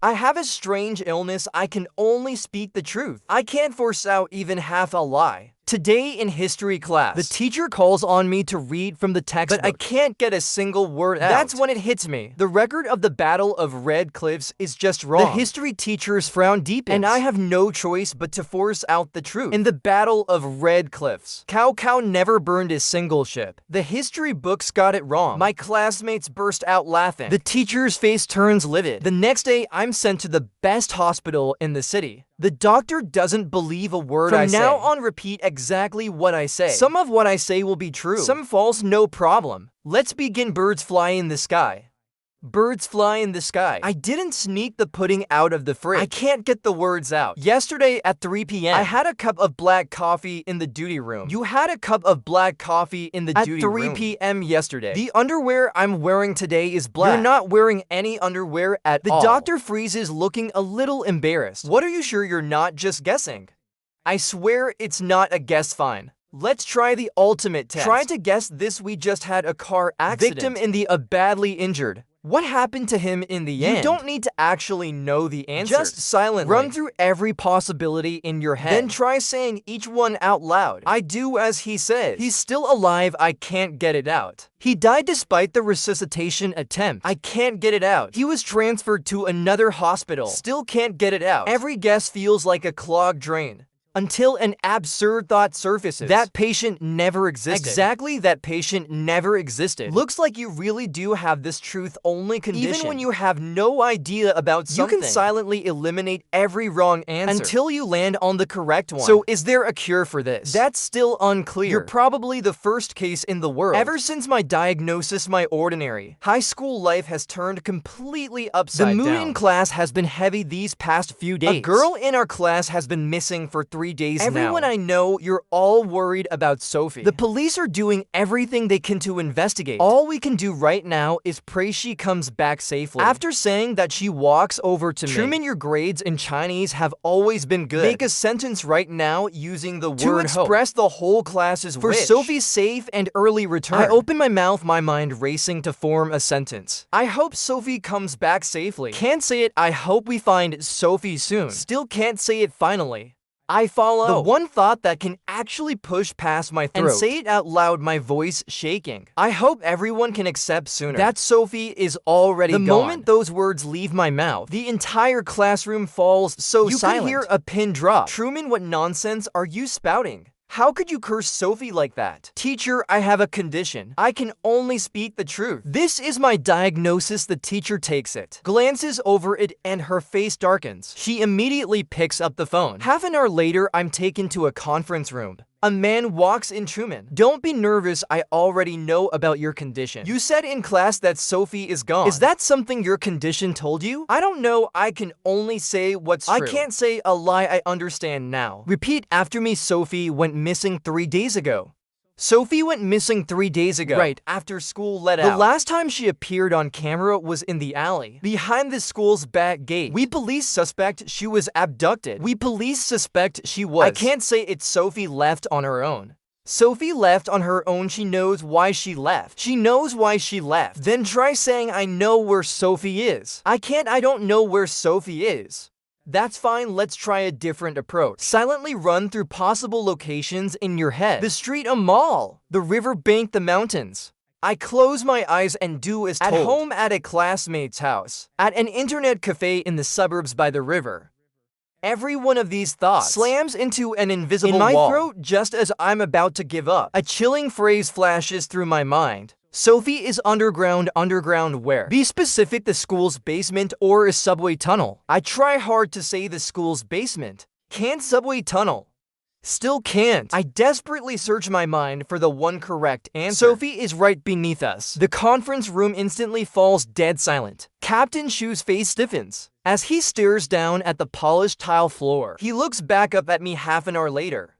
I have a strange illness. I can only speak the truth. I can't force out even half a lie. Today in history class, the teacher calls on me to read from the textbook, but I can't get a single word out. That's when it hits me. The record of the Battle of Red Cliffs is just wrong. The history teachers frown deep, and I have no choice but to force out the truth. In the Battle of Red Cliffs, Cao never burned a single ship. The history books got it wrong. My classmates burst out laughing. The teacher's face turns livid. The next day, I'm sent to the best hospital in the city. The doctor doesn't believe a word I say. From now on, repeat exactly what I say. Some of what I say will be true. Some false, no problem. Let's begin. Birds fly in the sky. Birds fly in the sky. I didn't sneak the pudding out of the fridge. I can't get the words out. Yesterday at 3 p.m., I had a cup of black coffee in the duty room. You had a cup of black coffee in the duty room. At 3 p.m. yesterday. The underwear I'm wearing today is black. You're not wearing any underwear at all. The doctor freezes, looking a little embarrassed. What, are you sure you're not just guessing? I swear it's not a guess. Fine. Let's try the ultimate test. Try to guess this. We just had a car accident. Victim in the badly injured. What happened to him in the end? You don't need to actually know the answer. Just silently run through every possibility in your head. Then try saying each one out loud. I do as he says. He's still alive. I can't get it out. He died despite the resuscitation attempt. I can't get it out. He was transferred to another hospital. Still can't get it out. Every guess feels like a clogged drain. Until an absurd thought surfaces. That patient never existed. Exactly, that patient never existed. Looks like you really do have this truth-only condition. Even when you have no idea about something, you can silently eliminate every wrong answer until you land on the correct one. So is there a cure for this? That's still unclear. You're probably the first case in the world. Ever since my diagnosis, my ordinary high school life has turned completely upside down. The mood in class has been heavy these past few days. A girl in our class has been missing for 3 days now. Everyone I know, you're all worried about Sophie. The police are doing everything they can to investigate. All we can do right now is pray she comes back safely. After saying that she walks over to me, Truman, your grades in Chinese have always been good. Make a sentence right now using the word hope. To express the whole class's wish for Sophie's safe and early return. I open my mouth, my mind racing to form a sentence. I hope Sophie comes back safely. Can't say it. I hope we find Sophie soon. Still can't say it. Finally, I follow the one thought that can actually push past my throat and say it out loud, my voice shaking. I hope everyone can accept sooner that Sophie is already gone. The moment those words leave my mouth, the entire classroom falls so silent. You can hear a pin drop. Truman, what nonsense are you spouting? How could you curse Sophie like that? Teacher, I have a condition. I can only speak the truth. This is my diagnosis. The teacher takes it, glances over it, and her face darkens. She immediately picks up the phone. Half an hour later, I'm taken to a conference room. A man walks in. Truman, don't be nervous. I already know about your condition. You said in class that Sophie is gone. Is that something your condition told you? I don't know. I can only say what's true. I can't say a lie. I understand now. Repeat after me. Sophie went missing 3 days ago. Sophie went missing 3 days ago. Right after school let out. The last time she appeared on camera was in the alley behind the school's back gate. We police suspect she was abducted. We police suspect she was. I can't say it's Sophie left on her own. Sophie left on her own. She knows why she left. She knows why she left. Then try saying I know where Sophie is. I can't. I don't know where Sophie is. That's fine. Let's try a different approach. Silently run through possible locations in your head. The street, a mall, the river bank, the mountains. I close my eyes and do as told. At home, at a classmate's house, at an internet cafe in the suburbs by the river. Every one of these thoughts slams into an invisible wall in my throat just as I'm about to give up. A chilling phrase flashes through my mind. Sophie is underground. Underground where? Be specific. The school's basement or a subway tunnel. I try hard to say the school's basement. Can't. Subway tunnel. Still can't. I desperately search my mind for the one correct answer. Sophie is right beneath us. The conference room instantly falls dead silent. Captain Shu's face stiffens as he stares down at the polished tile floor. He looks back up at me half an hour later.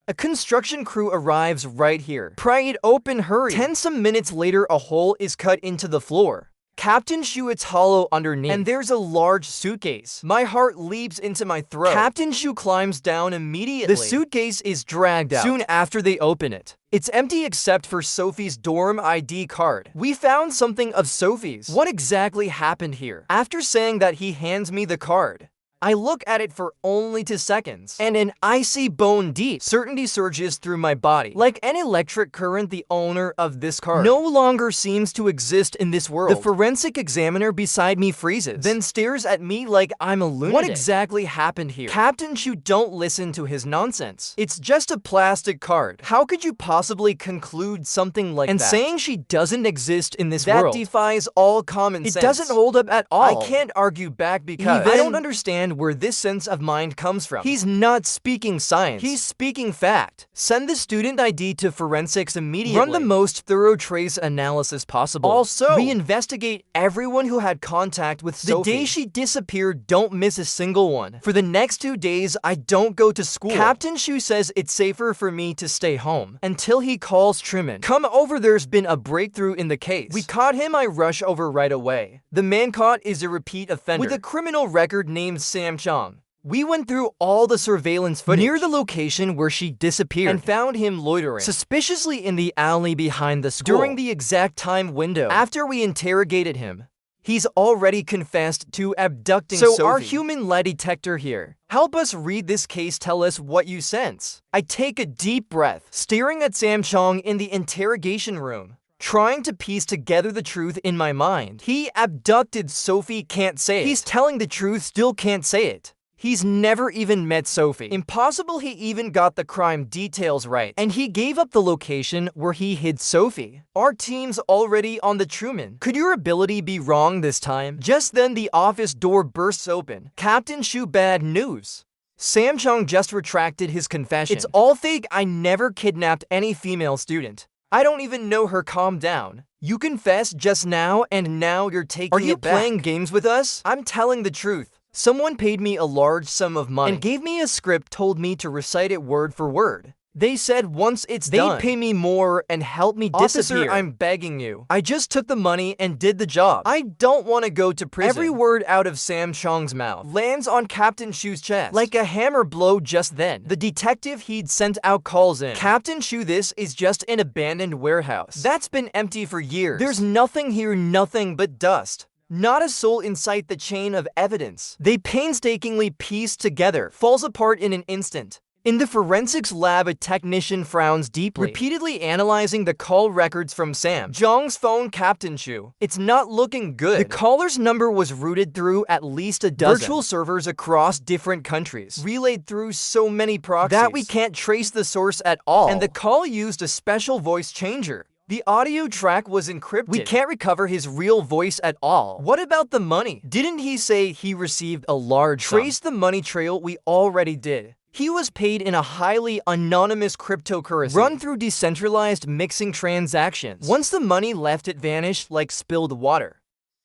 A construction crew arrives right here. Pry it open, hurry. 10 some minutes later, a hole is cut into the floor. Captain Shu, it's hollow underneath, and there's a large suitcase. My heart leaps into my throat. Captain Shu climbs down immediately. The suitcase is dragged out. Soon after they open it, it's empty except for Sophie's dorm ID card. We found something of Sophie's. What exactly happened here? After saying that, he hands me the card. I look at it for only 2 seconds, and an icy bone-deep certainty surges through my body. Like an electric current, the owner of this card no longer seems to exist in this world. The forensic examiner beside me freezes, then stares at me like I'm a lunatic. What exactly happened here? Captain Shu, don't listen to his nonsense. It's just a plastic card. How could you possibly conclude something like that? And saying she doesn't exist in this world, that defies all common sense. It doesn't hold up at all. I can't argue back because I don't understand where this sense of mind comes from. He's not speaking science. He's speaking fact. Send the student ID to forensics immediately. Run the most thorough trace analysis possible. Also, we investigate everyone who had contact with Sophie. The day she disappeared, don't miss a single one. For the next 2 days, I don't go to school. Captain Shu says it's safer for me to stay home until he calls Truman. Come over, there's been a breakthrough in the case. We caught him, I rush over right away. The man caught is a repeat offender with a criminal record named Sam Chong. We went through all the surveillance footage near the location where she disappeared and found him loitering suspiciously in the alley behind the school during the exact time window. After we interrogated him, he's already confessed to abducting Sophie. Our human lie detector here, help us read this case, tell us what you sense. I take a deep breath, staring at Sam Chong in the interrogation room, trying to piece together the truth in my mind. He abducted Sophie, can't say it. He's telling the truth, still can't say it. He's never even met Sophie. Impossible he even got the crime details right. And he gave up the location where he hid Sophie. Our team's already on the Truman. Could your ability be wrong this time? Just then the office door bursts open. Captain Shu, bad news. Sam Chong just retracted his confession. It's all fake. I never kidnapped any female student. I don't even know her. Calm down. You confessed just now, and now you're taking it back. Are you playing games with us? I'm telling the truth. Someone paid me a large sum of money and gave me a script, told me to recite it word for word. They said once it's done, they'd pay me more and help me disappear. Officer, I'm begging you. I just took the money and did the job. I don't want to go to prison. Every word out of Sam Chong's mouth lands on Captain Shu's chest like a hammer blow just then. The detective he'd sent out calls in. Captain Shu, this is just an abandoned warehouse that's been empty for years. There's nothing here, nothing but dust. Not a soul inside. The chain of evidence they painstakingly pieced together falls apart in an instant. In the forensics lab, a technician frowns deeply, repeatedly analyzing the call records from Sam Chong's phone. Captain Shu, it's not looking good. The caller's number was routed through at least a dozen virtual servers across different countries, relayed through so many proxies that we can't trace the source at all. And the call used a special voice changer. The audio track was encrypted. We can't recover his real voice at all. What about the money? Didn't he say he received a large sum? Trace the money trail. We already did. He was paid in a highly anonymous cryptocurrency run through decentralized mixing transactions. Once the money left, it vanished like spilled water,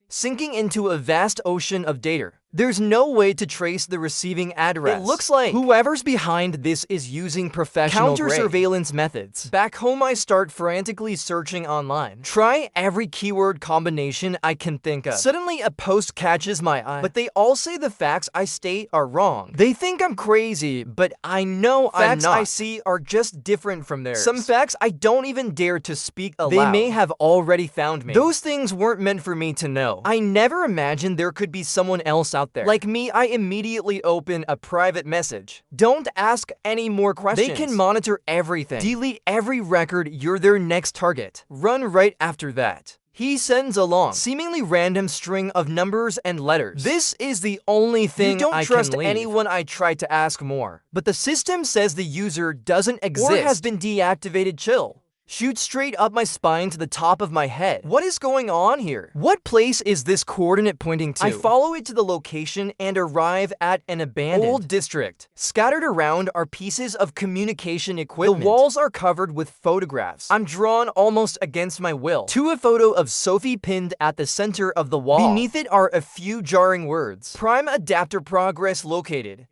sinking into a vast ocean of data. There's no way to trace the receiving address. It looks like whoever's behind this is using professional counter-surveillance methods. Back home, I start frantically searching online. Try every keyword combination I can think of. Suddenly, a post catches my eye, but they all say the facts I state are wrong. They think I'm crazy, but I know I'm not. Facts I see are just different from theirs. Some facts I don't even dare to speak aloud. They may have already found me. Those things weren't meant for me to know. I never imagined there could be someone else out there. Like me, I immediately open a private message. Don't ask any more questions. They can monitor everything. Delete every record. You're their next target. Run right after that. He sends a long, seemingly random string of numbers and letters. This is the only thing I can leave. You don't trust anyone. I try to ask more, but the system says the user doesn't exist or has been deactivated. Chill. Shoot straight up my spine to the top of my head. What is going on here? What place is this coordinate pointing to? I follow it to the location and arrive at an abandoned old district. Scattered around are pieces of communication equipment. The walls are covered with photographs. I'm drawn almost against my will to a photo of Sophie pinned at the center of the wall. Beneath it are a few jarring words. Prime adapter progress located.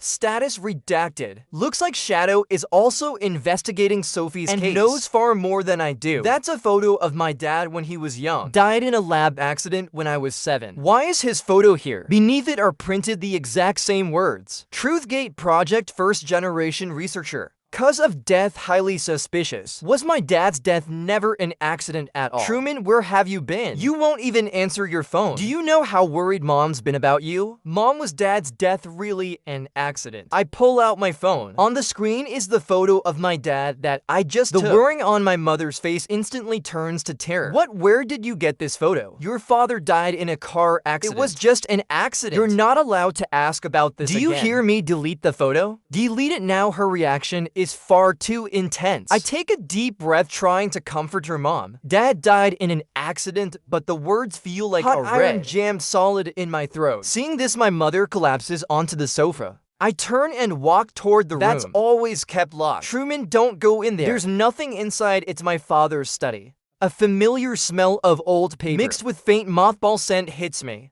Status redacted. Looks like Shadow is also investigating Sophie's case and knows far more than I do. That's a photo of my dad when he was young. Died in a lab accident when I was 7. Why is his photo here? Beneath it are printed the exact same words. Truthgate Project First Generation Researcher. Cause of death highly suspicious. Was my dad's death never an accident at all? Truman, where have you been? You won't even answer your phone. Do you know how worried mom's been about you? Mom, was dad's death really an accident? I pull out my phone. On the screen is the photo of my dad that I just took. The worrying on my mother's face instantly turns to terror. Where did you get this photo? Your father died in a car accident. It was just an accident. You're not allowed to ask about this again. Do you hear me delete the photo? Delete it now. Her reaction is far too intense. I take a deep breath trying to comfort her mom. Dad died in an accident, but the words feel like hot iron jammed solid in my throat. Seeing this, my mother collapses onto the sofa. I turn and walk toward the room. That's always kept locked. Truman, don't go in there. There's nothing inside. It's my father's study. A familiar smell of old paper mixed with faint mothball scent hits me.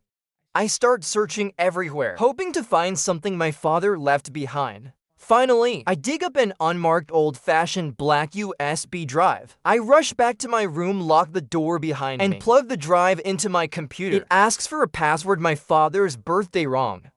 I start searching everywhere, hoping to find something my father left behind. Finally, I dig up an unmarked old-fashioned black USB drive. I rush back to my room, lock the door behind me, and plug the drive into my computer. It asks for a password. My father's birthday wrong.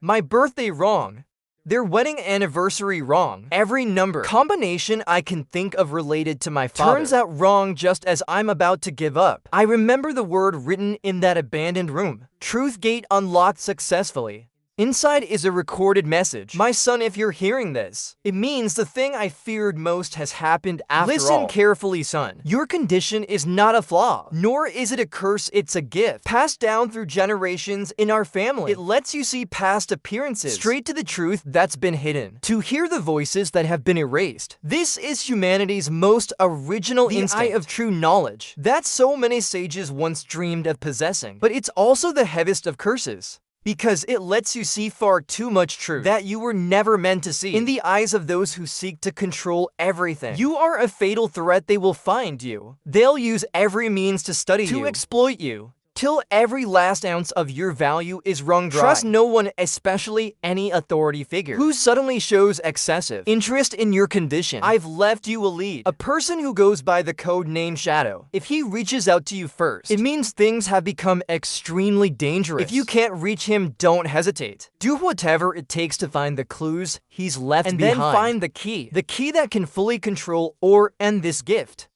My birthday wrong. Their wedding anniversary wrong. Every number combination I can think of related to my father turns out wrong just as I'm about to give up. I remember the word written in that abandoned room. Truthgate unlocked successfully. Inside is a recorded message. My son, if you're hearing this, it means the thing I feared most has happened after all. Listen carefully, son. Your condition is not a flaw, nor is it a curse. It's a gift passed down through generations in our family. It lets you see past appearances straight to the truth that's been hidden, to hear the voices that have been erased. This is humanity's most original instinct, the eye of true knowledge that so many sages once dreamed of possessing. But it's also the heaviest of curses, because it lets you see far too much truth that you were never meant to see. In the eyes of those who seek to control everything, you are a fatal threat. They will find you. They'll use every means to study you, to exploit you, till every last ounce of your value is wrung dry. Trust no one, especially any authority figure who suddenly shows excessive interest in your condition. I've left you a lead, a person who goes by the code name Shadow. If he reaches out to you first, it means things have become extremely dangerous. If you can't reach him, don't hesitate. Do whatever it takes to find the clues he's left behind. And then find the key that can fully control or end this gift.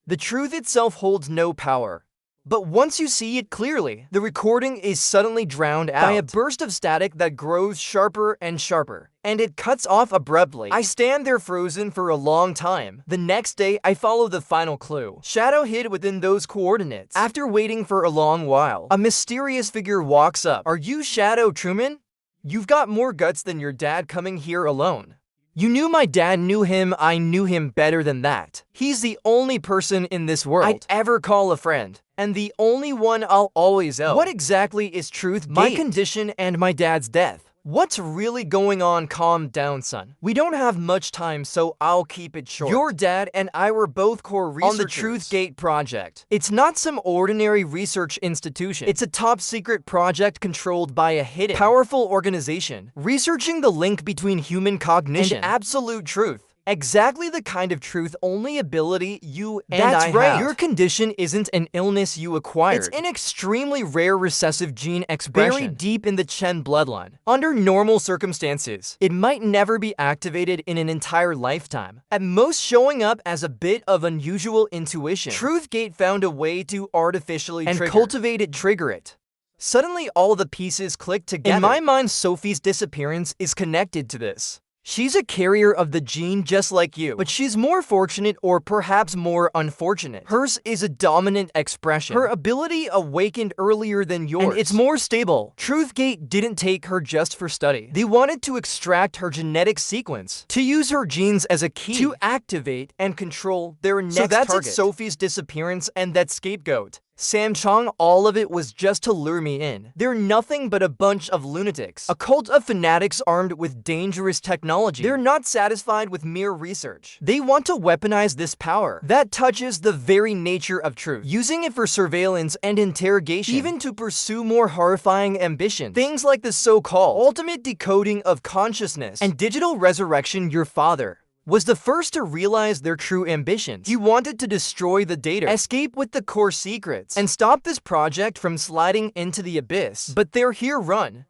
The truth itself holds no power. But once you see it clearly, the recording is suddenly drowned out by a burst of static that grows sharper and sharper, and it cuts off abruptly. I stand there frozen for a long time. The next day, I follow the final clue. Shadow hid within those coordinates. After waiting for a long while, a mysterious figure walks up. Are you Shadow, Truman? You've got more guts than your dad coming here alone. You knew my dad knew him. I knew him better than that. He's the only person in this world I'd ever call a friend, and the only one I'll always owe. What exactly is truth? My condition and my dad's death. What's really going on? Calm down, son. We don't have much time, so I'll keep it short. Your dad and I were both core researchers on the Truthgate project. It's not some ordinary research institution. It's a top-secret project controlled by a hidden, powerful organization, researching the link between human cognition and absolute truth. Exactly the kind of truth only ability you and I have. Your condition isn't an illness you acquired. It's an extremely rare recessive gene expression buried deep in the Chen bloodline. Under normal circumstances, it might never be activated in an entire lifetime, at most showing up as a bit of unusual intuition. Truthgate found a way to artificially trigger it. Suddenly, all the pieces click together. In my mind, Sophie's disappearance is connected to this. She's a carrier of the gene just like you, but she's more fortunate or perhaps more unfortunate. Hers is a dominant expression. Her ability awakened earlier than yours, and it's more stable. Truthgate didn't take her just for study. They wanted to extract her genetic sequence, to use her genes as a key to activate and control their next target. So that's Sophie's disappearance and that scapegoat. Samchong, all of it was just to lure me in. They're nothing but a bunch of lunatics. A cult of fanatics armed with dangerous technology. They're not satisfied with mere research. They want to weaponize this power. That touches the very nature of truth. Using it for surveillance and interrogation. Even to pursue more horrifying ambitions. Things like the so-called ultimate decoding of consciousness and digital resurrection. Your father was the first to realize their true ambitions. He wanted to destroy the data, escape with the core secrets, and stop this project from sliding into the abyss. But they're here. Run.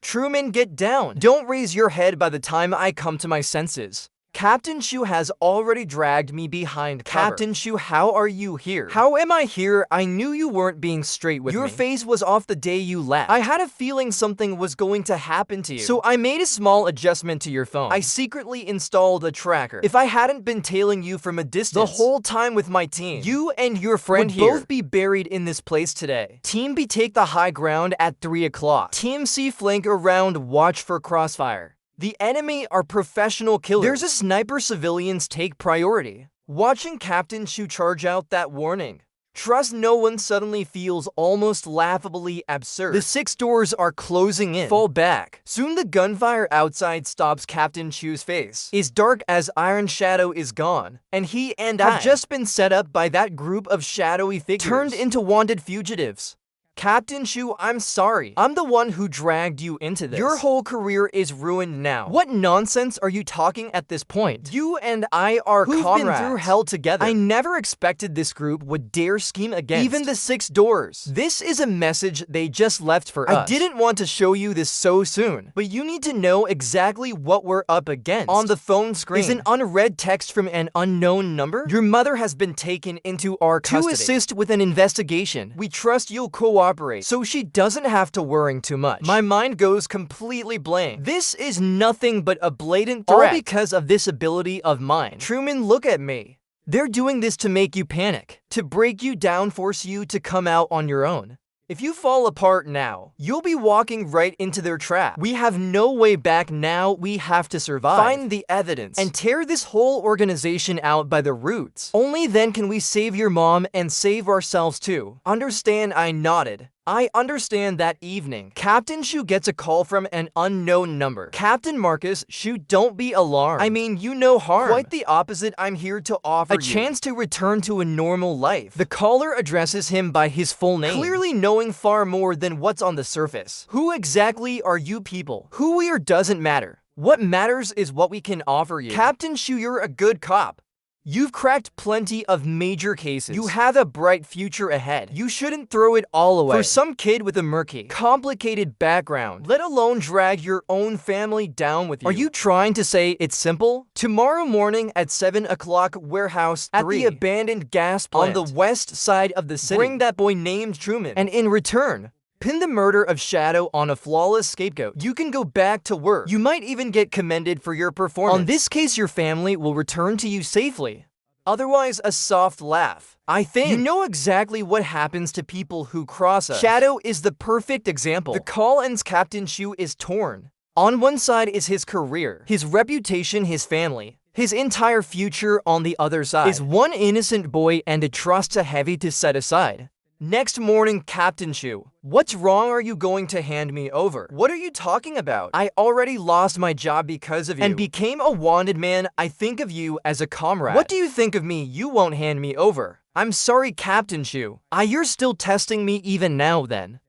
Truman, get down. Don't raise your head by the time I come to my senses. Captain Shu has already dragged me behind cover. Captain Shu, how are you here? How am I here? I knew you weren't being straight with me. Your face was off the day you left. I had a feeling something was going to happen to you. So I made a small adjustment to your phone. I secretly installed a tracker. If I hadn't been tailing you from a distance the whole time with my team, you and your friend would both be buried in this place today. Team B, take the high ground at 3 o'clock. Team C, flank around, watch for crossfire. The enemy are professional killers. There's a sniper. Civilians take priority. Watching Captain Shu charge out that warning. Trust no one suddenly feels almost laughably absurd. The 6 doors are closing in. Fall back. Soon the gunfire outside stops. Captain Shu's face is dark as iron. Shadow is gone. And he and I have just been set up by that group of shadowy figures turned into wanted fugitives. Captain Shu, I'm sorry. I'm the one who dragged you into this. Your whole career is ruined now. What nonsense are you talking at this point? You and I are comrades. Who've been through hell together. I never expected this group would dare scheme against even the 6 doors. This is a message they just left for us. I didn't want to show you this so soon, but you need to know exactly what we're up against. On the phone screen is an unread text from an unknown number. Your mother has been taken into our custody. To assist with an investigation, we trust you'll cooperate so she doesn't have to worry too much. My mind goes completely blank. This is nothing but a blatant threat. All because of this ability of mine. Truman, look at me. They're doing this to make you panic, to break you down, force you to come out on your own. If you fall apart now, you'll be walking right into their trap. We have no way back now. We have to survive. Find the evidence and tear this whole organization out by the roots. Only then can we save your mom and save ourselves too. Understand? I nodded. I understand. That evening, Captain Shu gets a call from an unknown number. Captain Marcus, Shu, don't be alarmed. I mean, you no harm. Quite the opposite. I'm here to offer you a chance to return to a normal life. The caller addresses him by his full name, clearly knowing far more than what's on the surface. Who exactly are you people? Who we are doesn't matter. What matters is what we can offer you. Captain Shu, you're a good cop. You've cracked plenty of major cases. You have a bright future ahead. You shouldn't throw it all away for some kid with a murky, complicated background, let alone drag your own family down with you. Are you trying to say it's simple? Tomorrow morning at 7 o'clock, warehouse 3 at the abandoned gas plant on the west side of the city. Bring that boy named Truman, and in return, pin the murder of Shadow on a flawless scapegoat. You can go back to work. You might even get commended for your performance. On this case, your family will return to you safely. Otherwise, a soft laugh. I think you know exactly what happens to people who cross us. Shadow is the perfect example. The call ends. Captain Shu is torn. On one side is his career, his reputation, his family. His entire future. On the other side is one innocent boy and a trust too heavy to set aside. Next morning, Captain Shu, what's wrong? Are you going to hand me over? What are you talking about? I already lost my job because of you and became a wanted man. I think of you as a comrade. What do you think of me? You won't hand me over. I'm sorry, Captain Shu. You're still testing me even now then.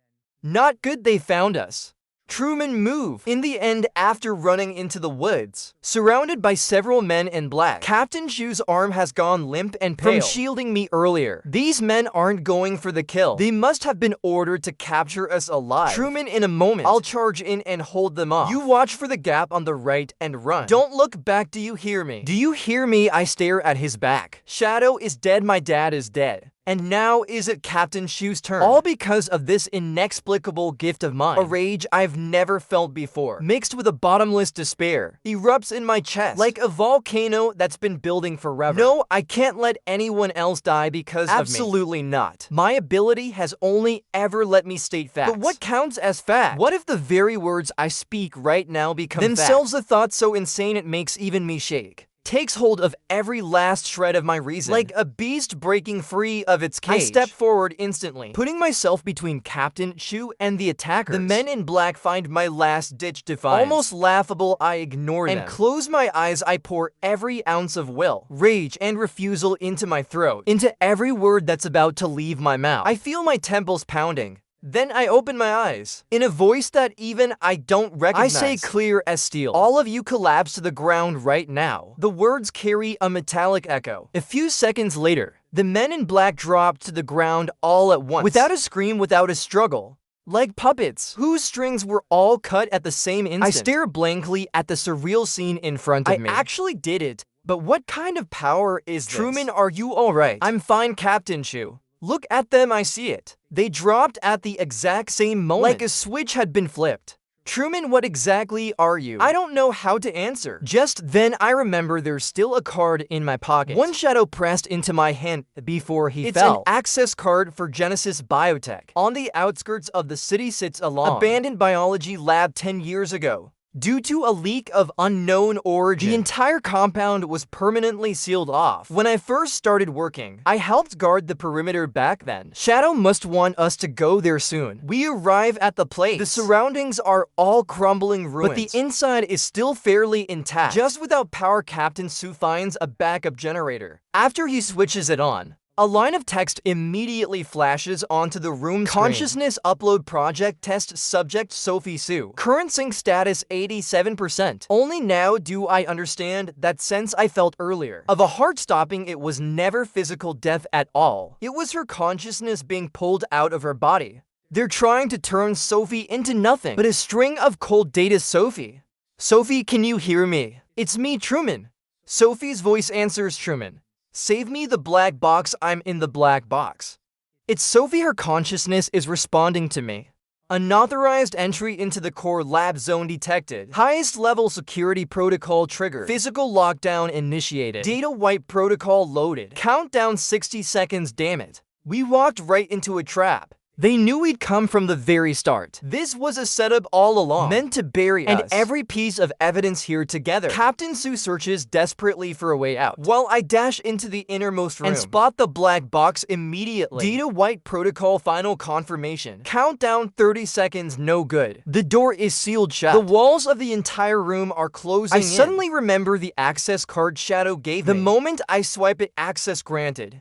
Not good. They found us. Truman, move. In the end, after running into the woods, surrounded by several men in black, Captain Shu's arm has gone limp and pale from shielding me earlier. These men aren't going for the kill. They must have been ordered to capture us alive. Truman, in a moment, I'll charge in and hold them off. You watch for the gap on the right and run. Don't look back. Do you hear me? Do you hear me? I stare at his back. Shadow is dead. My dad is dead. And now is it Captain Shu's turn. All because of this inexplicable gift of mine. A rage I've never felt before, mixed with a bottomless despair, erupts in my chest like a volcano that's been building forever. No, I can't let anyone else die because of me. Absolutely not. My ability has only ever let me state facts. But what counts as fact? What if the very words I speak right now become themselves facts? A thought so insane it makes even me shake. takes hold of every last shred of my reason. Like a beast breaking free of its cage, I step forward instantly, putting myself between Captain Shu and the attackers. The men in black find my last-ditch defiance. Almost laughable, I ignore them. And close my eyes, I pour every ounce of will, rage, and refusal into my throat, into every word that's about to leave my mouth. I feel my temples pounding. Then I open my eyes. In a voice that even I don't recognize, I say clear as steel, "All of you collapse to the ground right now." The words carry a metallic echo. A few seconds later, the men in black drop to the ground all at once, without a scream, without a struggle. Like puppets, whose strings were all cut at the same instant. I stare blankly at the surreal scene in front of me. I actually did it, but what kind of power is this? Truman, are you alright? I'm fine, Captain Shu. Look at them, I see it. They dropped at the exact same moment, like a switch had been flipped. Truman, what exactly are you? I don't know how to answer. Just then, I remember there's still a card in my pocket. One shadow pressed into my hand before he fell. It's an access card for Genesis Biotech. On the outskirts of the city sits a long, abandoned biology lab 10 years ago. Due to a leak of unknown origin, the entire compound was permanently sealed off. When I first started working, I helped guard the perimeter back then. Shadow must want us to go there soon. We arrive at the place. The surroundings are all crumbling ruins, but the inside is still fairly intact. Just without power, Captain Shu finds a backup generator. After he switches it on, a line of text immediately flashes onto the room screen. Consciousness upload project test subject Sophie Su. Current sync status 87%. Only now do I understand that sense I felt earlier. Of a heart stopping, it was never physical death at all. It was her consciousness being pulled out of her body. They're trying to turn Sophie into nothing but a string of cold data. Sophie? Sophie, can you hear me? It's me, Truman. Sophie's voice answers Truman. Save me the black box, I'm in the black box. It's Sophie, her consciousness is responding to me. Unauthorized entry into the core lab zone detected. Highest level security protocol triggered. Physical lockdown initiated. Data wipe protocol loaded. Countdown 60 seconds, damn it. We walked right into a trap. They knew we'd come from the very start. This was a setup all along, meant to bury us, and every piece of evidence here together. Captain Shu searches desperately for a way out, while I dash into the innermost room and spot the black box immediately. Data White Protocol final confirmation. Countdown 30 seconds, no good. The door is sealed shut. The walls of the entire room are closing in. I suddenly remember the access card Shadow gave me. The moment I swipe it, access granted.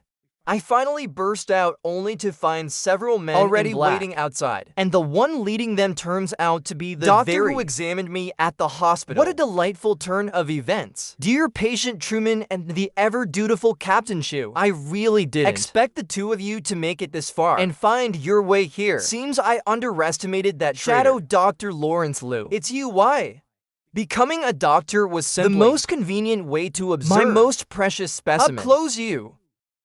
I finally burst out only to find several men already waiting outside. And the one leading them turns out to be the doctor who examined me at the hospital. What a delightful turn of events. Dear patient Truman and the ever-dutiful Captain Shu, I really didn't expect the two of you to make it this far and find your way here. Seems I underestimated that Shadow Dr. Lawrence Liu. It's you, why? Becoming a doctor was simply the most convenient way to observe my most precious specimen. Up close you.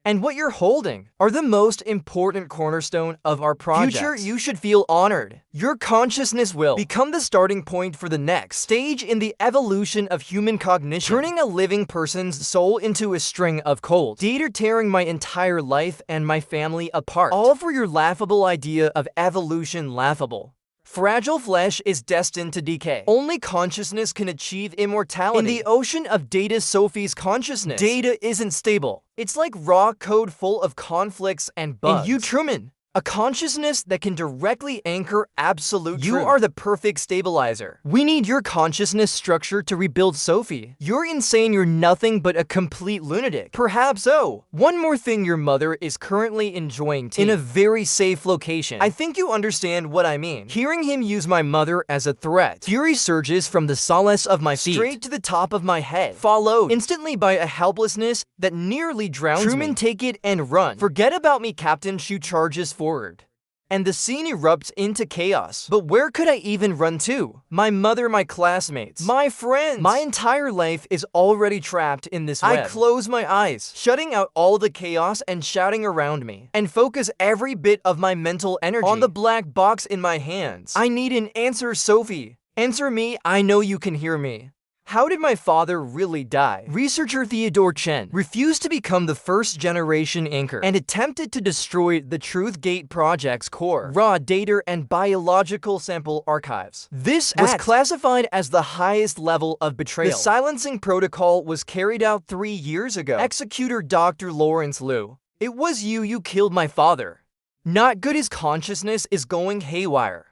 And what you're holding are the most important cornerstone of our project. Future, you should feel honored. Your consciousness will become the starting point for the next stage in the evolution of human cognition, turning a living person's soul into a string of cold data, tearing my entire life and my family apart. All for your laughable idea of evolution. Laughable. Fragile flesh is destined to decay. Only consciousness can achieve immortality. In the ocean of data, Sophie's consciousness, data isn't stable. It's like raw code full of conflicts and bugs. And you, Truman, a consciousness that can directly anchor absolute truth. You are the perfect stabilizer. We need your consciousness structure to rebuild Sophie. You're insane, you're nothing but a complete lunatic. Perhaps so. One more thing, your mother is currently enjoying tea in a very safe location. I think you understand what I mean. Hearing him use my mother as a threat, fury surges from the solace of my feet straight to the top of my head, followed instantly by a helplessness that nearly drowns me. Truman, take it and run. Forget about me, Captain Shu charges forward, and the scene erupts into chaos. But where could I even run to? My mother, my classmates, my friends. My entire life is already trapped in this web. I close my eyes, shutting out all the chaos and shouting around me, and focus every bit of my mental energy on the black box in my hands. I need an answer, Sophie. Answer me, I know you can hear me. How did my father really die? Researcher Theodore Chen refused to become the first-generation anchor and attempted to destroy the Truth Gate project's core, raw data, and biological sample archives. This was classified as the highest level of betrayal. The silencing protocol was carried out 3 years ago. Executor Dr. Lawrence Liu. It was you killed my father. Not good. His consciousness is going haywire.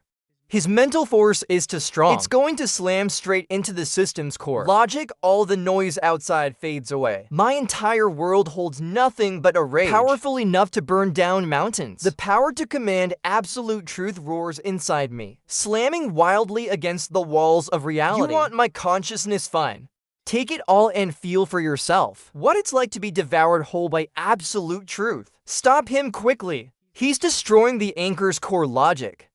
His mental force is too strong. It's going to slam straight into the system's core. Logic, all the noise outside fades away. My entire world holds nothing but a rage, powerful enough to burn down mountains. The power to command absolute truth roars inside me, slamming wildly against the walls of reality. You want my consciousness? Fine. Take it all and feel for yourself what it's like to be devoured whole by absolute truth. Stop him quickly. He's destroying the anchor's core logic.